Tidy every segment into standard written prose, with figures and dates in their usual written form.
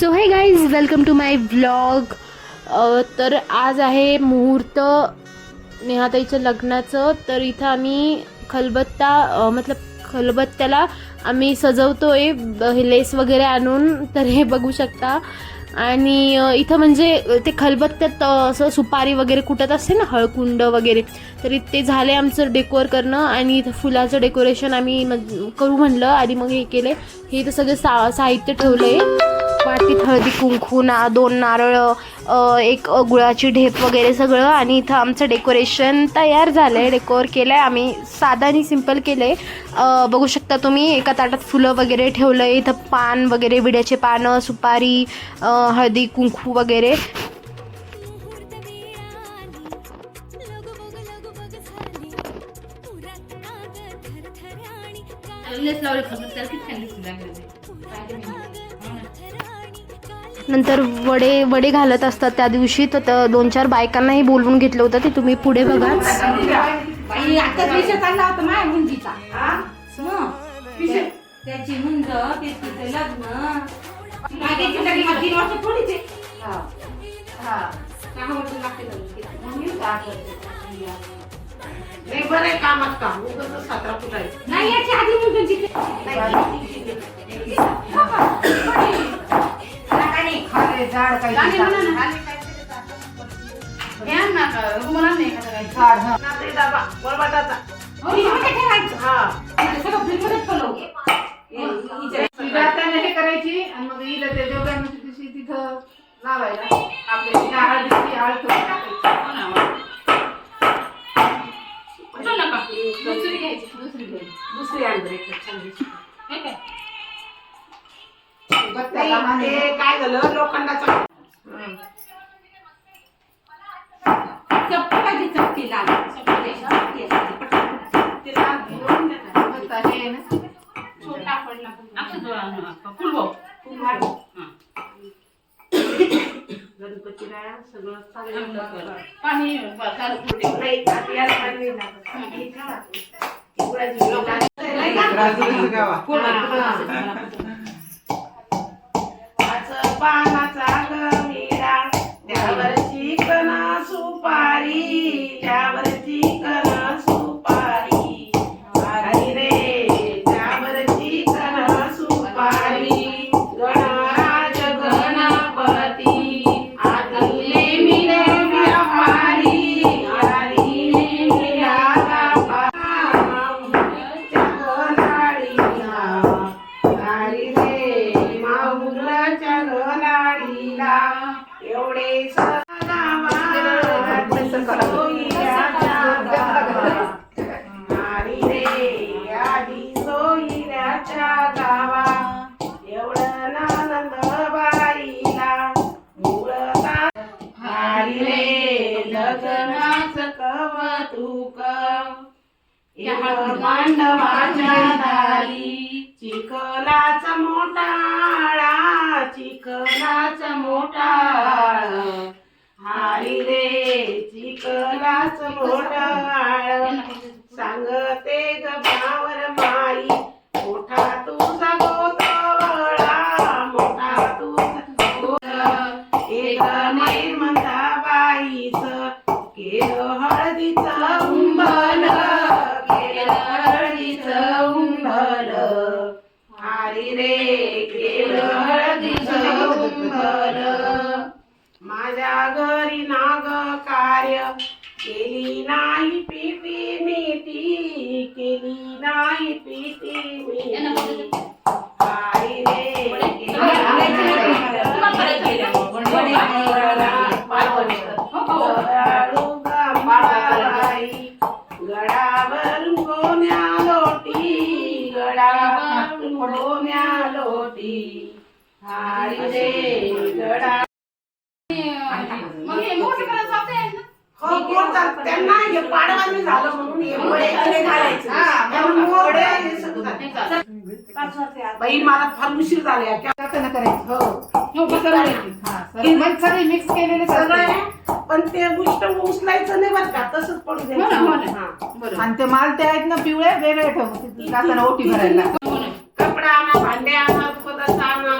So hey guys welcome to my vlog. तर आज आहे मुहूर्त नेहाताईच्या लग्नाचं। तर इथं आम्ही खलबत्त्याला आम्ही सजवतोय लेस वगैरे आणून, तर हे बघू शकता। आणि इथं म्हणजे ते खलबत्त्यात असं सुपारी वगैरे कुटत असते ना, हळकुंड वगैरे, तर ते झाले आमचं डेकोर करणं। आणि इथं फुलाचं डेकोरेशन आम्ही करू म्हणलं आणि मग हे केले। हे इथं सगळे साहित्य ठेवलंय, वाटीत हळदी कुंकू, 2 नारळ, एक गुळाची ढेप वगैरे सगळं। आणि इथं आमचं डेकोरेशन तयार झालंय, डेकोर केलंय आम्ही, साधा आणि सिंपल केलंय। बघू शकता तुम्ही, एका ताटात फुलं वगैरे ठेवलंय, इथं पान वगैरे, विड्याचे पानं, सुपारी, हळदी कुंकू वगैरे। नंतर वडे घालत असतात त्या दिवशी, तर 2-4 बायकांनाही बोलवून घेतलं होतं, ते तुम्ही पुढे बघा। त्याची मुंज त्याचं लग्न बरं कामात का सातारा फुटायचं नाही, याची आधी मुंजून झाड काही करायची आणि मग हिला त्या जेवढ्या तिथं लावायला आपल्या दुसरी घ्यायची, दुसरी आणली काय झालं लोखंडाचं चप्पी चप्पी छोटा पडला गणपतीला सगळं पाणी पानाचा गमीरा त्यावर चिकन सुपारी, त्यावर चिकन सुपारी, हरी रे त्यावर चिकन सुपारी, गणराज गणपती आदिले मिले व्यापारी, हरी मिला एवढे हरी रे आधी सोयीऱ्याच्या गावा, एवढं आनंद बाईला मुळता, हरी रे लग्नाच कवतुक मांडवाच्या दारी, चिखलाचा मोठाळा, चिखलाचा मोठाळ, हरी रे चिखलाच मोठाळ, सांगते ग भावर माई मोठा तुझा गोतवळा, मोठा तुझा गोत, एक नाही म्हणता बाईच केलं हळदीचं उंबल, केलं हळदीचं उंबल, हरी रे केलं हळदीचं उंबल, माझ्या घरी नाग कार्य केली नाही पीती मीती, केली नाही पीती मीती, हरी रे गडावरून गोण्या लोटी, गडावरून गोण्या लोटी, हरी रे गडा त्यांना हे पाडवानी झालं म्हणून बाई मला फार उशीर झाले मिक्स केलेले सगळं, पण ते गोष्ट उचलायचं नाही बरं का, तसंच पडू द्यायचं। आणि ते माल ते आहेत ना पिवळे वेगळे ठेवून ओटी भरायला, कपडा आणा, भांडे आणा, पदार्थ आणा,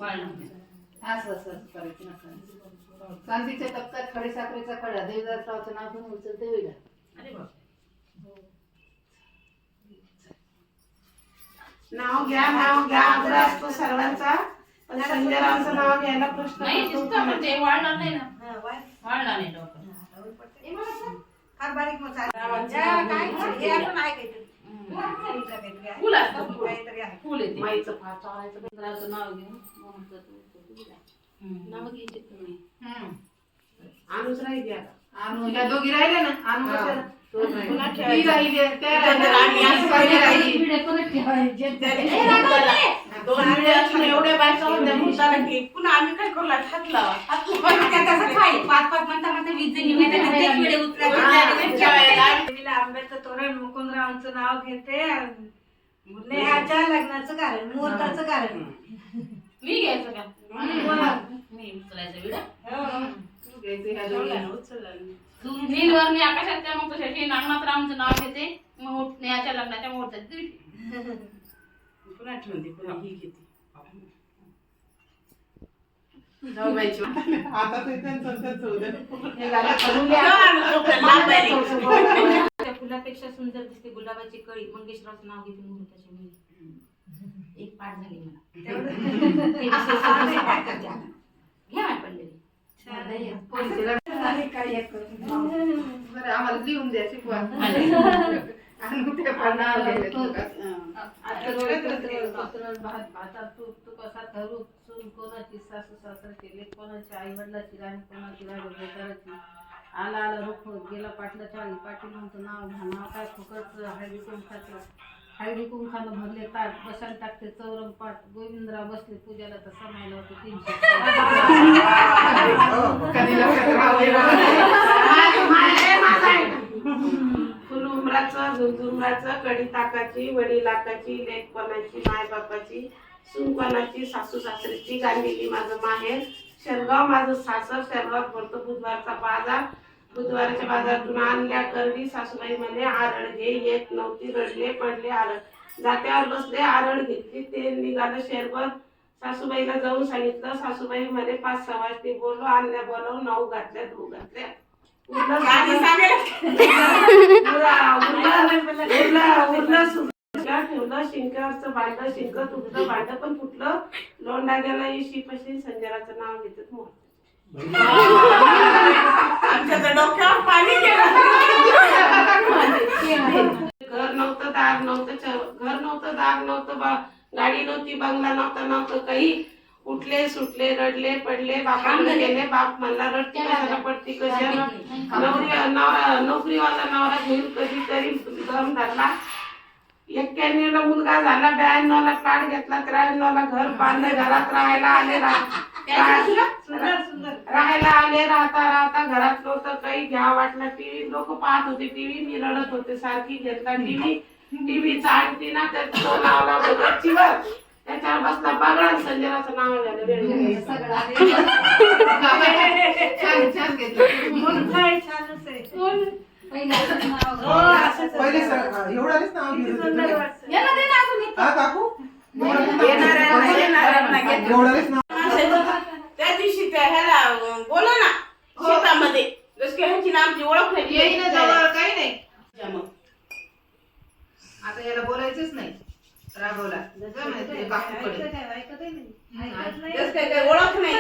असं असं करायचं नका. चांदीच्या तप्त्यात खडीसाखरेचा खडा देवदासरावचं नाव घेऊन उचलते होईल. नाव घ्या आग्रह असतो सर्वांचा, पण संजयरावांचं नाव घ्यायला प्रश्न पडतो. वाढणार नाही ना, वाढणार नाही डोकं. बारीक फुल असतं, फुल येते. माईचं फार चालायचं. चंद्राचं नाव घेऊन नाव घ्यायचे तुम्ही. आणूच राहिली आता. आणू ह्या दोघी राहिल्या ना, आणू कशाला? पुन्हा ती ठेवायचं. राहिली, त्या दोन वेळे असून एवढ्या बायका होत्या भूताला की पुन्हा आम्ही काय करू हात लावा. आंब्याचं तोरण मुकुंदरावांचं नाव घेते. नेहाच्या लग्नाचं कारण, मुहूर्ताचं कारण. मी घ्यायचं का? मी उचलायचं विडा. नीलवर मी आकाशात त्या मग तशाची नागनाथरावांचं नाव घेते. नेहाच्या लग्नाच्या मुहूर्तात दिवशी. पुन्हा ठेवून दे, पुन्हा ही घेते. त्या फुलापेक्षा सुंदर दिसते गुलाबाची कळी. मंगेशरावचं नाव घेते मुहूर्ताची मुली. एक पाठ झाली मला. घ्या पंडित. आम्हाला लिहून द्या, शिकवा. आणू ते पण नाव लिहिलं. भातात तूप तू कसा धरू चूल, कोणाची सासू सासऱ्याची लेक, कोणाची आई वडिलाची राणी, कोणाची राणी बेजाराची. आला आला रोख गेला पाटला चाळी, पाटील म्हणतो नाव घ्या. नाव काय फुकटचं हळदी कुंखाचं. हळदी कुंखानं भरले ताट, बसायला टाकते चौरंग पाट. गोविंदराव बसले पूजाला तर समायला होते 300. फुल उमराचं, झुंझुमराचं, कडी ताकाची, वडी लाकाची, लेकपणाची, माय बापाची, सुनपणाची, सासू सासरीची. गांधीली माझं माहेर, शेरगाव माझं सासर. शेरगाव भरतो बुधवारचा बाजार. बुधवारच्या बाजारातून आणल्या करडी. सासूबाई म्हणे आरड घे. येत नव्हती, रडले पडले आरड. जात्यावर बसले, आरड घेतली, ते निघालं शेरभर. सासूबाईला जाऊन सांगितलं. सासूबाई म्हणे 5-6 वाजता बोललो. आणल्या बोलवून 9 घातल्या, 2 घातल्या. ठेवलं शिंकावरचं भांड, शिंक तुटलं, भांड पण फुटलं. लोंढा गेला इशी पशी. संजयराचं नाव घेतात मोह. आमच्या डोक्यावर पाणी गेलं. घर नव्हतं, दार नव्हतं, घर नव्हतं, दार नव्हतं, गाडी नव्हती, बंगला नव्हतं काही. उठले सुटले, रडले पडले, बापाकडे गेले. बाप म्हणला रडती कशाला, पडती कशाला. नोकरीवाला नवरा घेऊन कधीतरी दम धरला. 91ला मुलगा झाला, 92ला प्लॅट घेतला, 93ला घर बांधलं. घरात राहायला आले, राहता राहता घरात नव्हतं काही. घ्या वाटलं टीव्ही. लोक पाहत होते टीव्ही, मी रडत होते सारखी. घेतला टीव्हीचा अंटीना, त्याचं नाव लावलं गच्चीवर. त्याच्यावर बसला बागडा. संजयराचं नाव झालं वेळ. छान घेतलं. त्या दिवशी त्या ह्याला बोला ना शेतामध्ये जस की ह्याची नामची ओळख नाही. काही नाही. आता याला बोलायचंच नाही. राघवला ओळख नाही.